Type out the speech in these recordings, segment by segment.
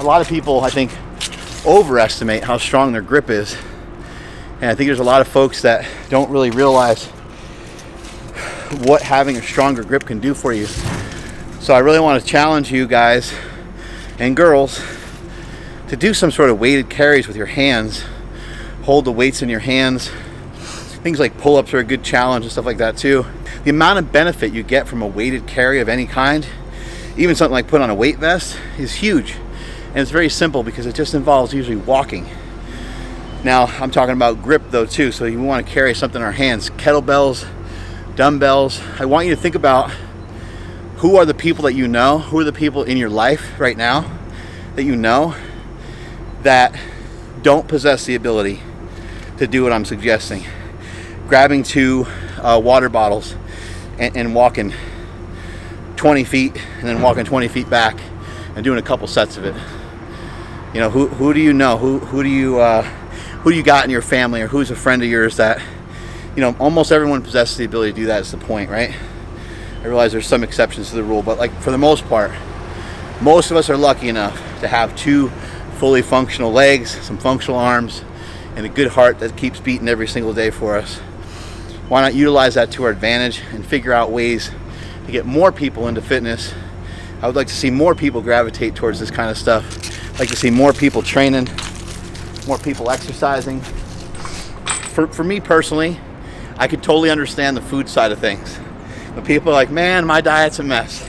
lot of people, I think, overestimate how strong their grip is. And I think there's a lot of folks that don't really realize what having a stronger grip can do for you. So I really want to challenge you guys and girls to do some sort of weighted carries with your hands. Hold the weights in your hands. Things like pull-ups are a good challenge and stuff like that too. The amount of benefit you get from a weighted carry of any kind, even something like put on a weight vest, is huge. And it's very simple because it just involves usually walking. Now, I'm talking about grip though too, so you want to carry something in our hands. Kettlebells, dumbbells. I want you to think about who are the people that you know, who are the people in your life right now that you know that don't possess the ability to do what I'm suggesting. Grabbing two water bottles and walking 20 feet and then walking 20 feet back and doing a couple sets of it. You know, who do you know? Who do you got in your family, or who's a friend of yours that, you know, almost everyone possesses the ability to do that is the point, right? I realize there's some exceptions to the rule, but like for the most part, most of us are lucky enough to have two fully functional legs, some functional arms, and a good heart that keeps beating every single day for us. Why not utilize that to our advantage and figure out ways to get more people into fitness? I would like to see more people gravitate towards this kind of stuff. I'd like to see more people training, more people exercising. For me personally, I could totally understand the food side of things. When people are like, man, my diet's a mess,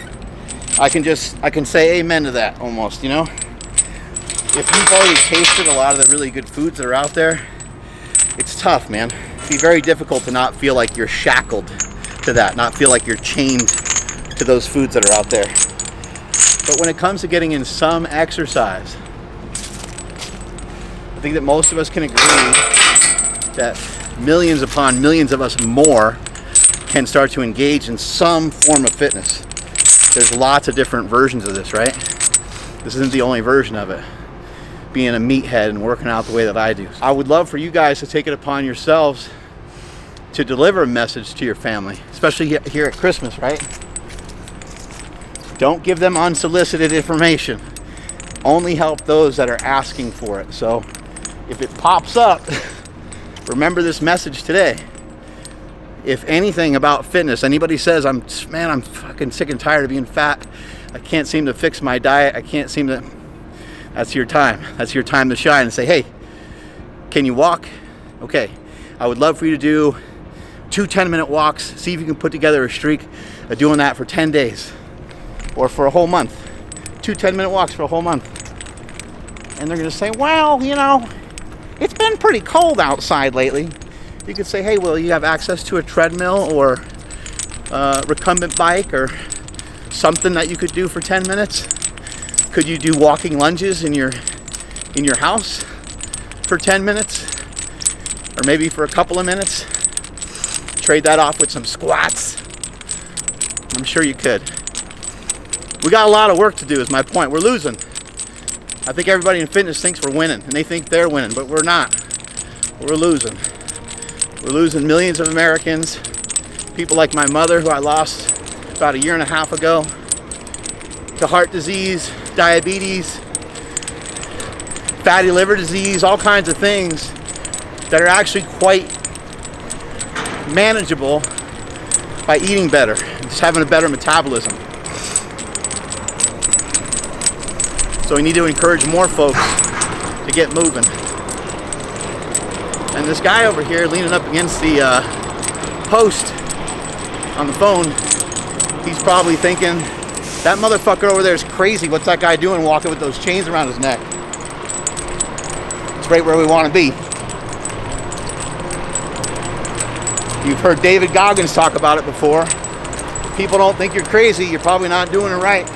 I can say amen to that almost, you know? If you've already tasted a lot of the really good foods that are out there, it's tough, man. It'd be very difficult to not feel like you're shackled to that, not feel like you're chained to those foods that are out there. But when it comes to getting in some exercise, I think that most of us can agree that millions upon millions of us more can start to engage in some form of fitness. There's lots of different versions of this, right? This isn't the only version of it. Being a meathead and working out the way that I do. I would love for you guys to take it upon yourselves to deliver a message to your family, especially here at Christmas, right? Don't give them unsolicited information. Only help those that are asking for it. So if it pops up, remember this message today. If anything about fitness, anybody says, I'm fucking sick and tired of being fat, I can't seem to fix my diet, that's your time. That's your time to shine and say, hey, can you walk? Okay, I would love for you to do 2 10-minute walks. See if you can put together a streak of doing that for 10 days or for a whole month. 2 10-minute walks for a whole month. And they're gonna say, well, you know, it's been pretty cold outside lately. You could say, hey, well, you have access to a treadmill or a recumbent bike or something that you could do for 10 minutes? Could you do walking lunges in your house for 10 minutes? Or maybe for a couple of minutes? Trade that off with some squats. I'm sure you could. We got a lot of work to do is my point. We're losing. I think everybody in fitness thinks we're winning, and they think they're winning, but we're not. We're losing. We're losing millions of Americans. People like my mother, who I lost about 1.5 years ago, to heart disease, diabetes, fatty liver disease, all kinds of things that are actually quite manageable by eating better, just having a better metabolism. So we need to encourage more folks to get moving. And this guy over here leaning up against the post on the phone, he's probably thinking, that motherfucker over there is crazy. What's that guy doing walking with those chains around his neck? It's right where we want to be. You've heard David Goggins talk about it before. If people don't think you're crazy, you're probably not doing it right.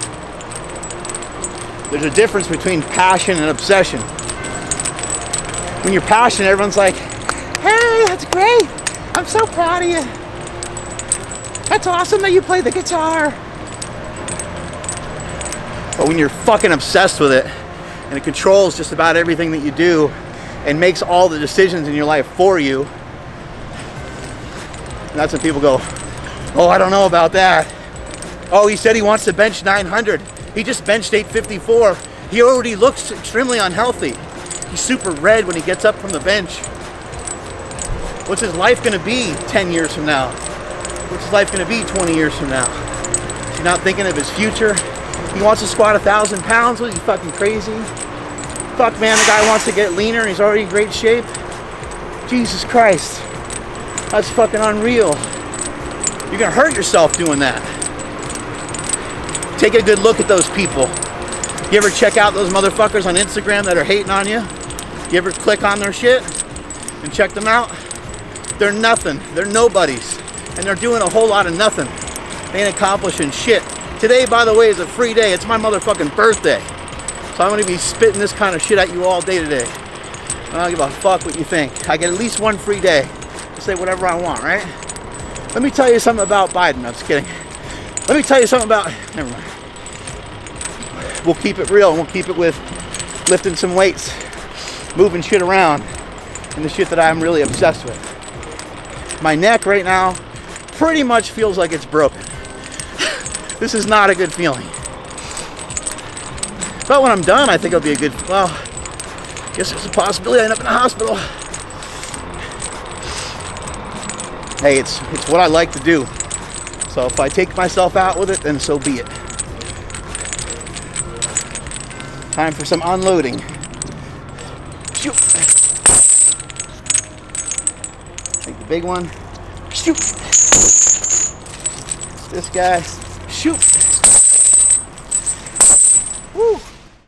There's a difference between passion and obsession. When you're passionate, everyone's like, hey, that's great. I'm so proud of you. That's awesome that you play the guitar. But when you're fucking obsessed with it, and it controls just about everything that you do, and makes all the decisions in your life for you, and that's when people go, oh, I don't know about that. Oh, he said he wants to bench 900. He just benched 854. He already looks extremely unhealthy. He's super red when he gets up from the bench. What's his life gonna be 10 years from now? What's his life gonna be 20 years from now? Is he not thinking of his future? He wants to squat 1,000 pounds? What, are you fucking crazy? Fuck, man, the guy wants to get leaner and he's already in great shape. Jesus Christ. That's fucking unreal. You're gonna hurt yourself doing that. Take a good look at those people. You ever check out those motherfuckers on Instagram that are hating on you? You ever click on their shit and check them out? They're nothing. They're nobodies. And they're doing a whole lot of nothing. They ain't accomplishing shit. Today, by the way, is a free day. It's my motherfucking birthday. So I'm gonna be spitting this kind of shit at you all day today. I don't give a fuck what you think. I get at least one free day to say whatever I want, right? Let me tell you something about Biden. I'm just kidding. Let me tell you something about, never mind. We'll keep it real and we'll keep it with lifting some weights, moving shit around, and the shit that I'm really obsessed with. My neck right now pretty much feels like it's broken. This is not a good feeling. But when I'm done, I think it'll be a good, well, I guess there's a possibility I end up in the hospital. Hey, it's what I like to do. So if I take myself out with it, then so be it. Time for some unloading. Shoot. Take the big one. Shoot. This guy. Shoot.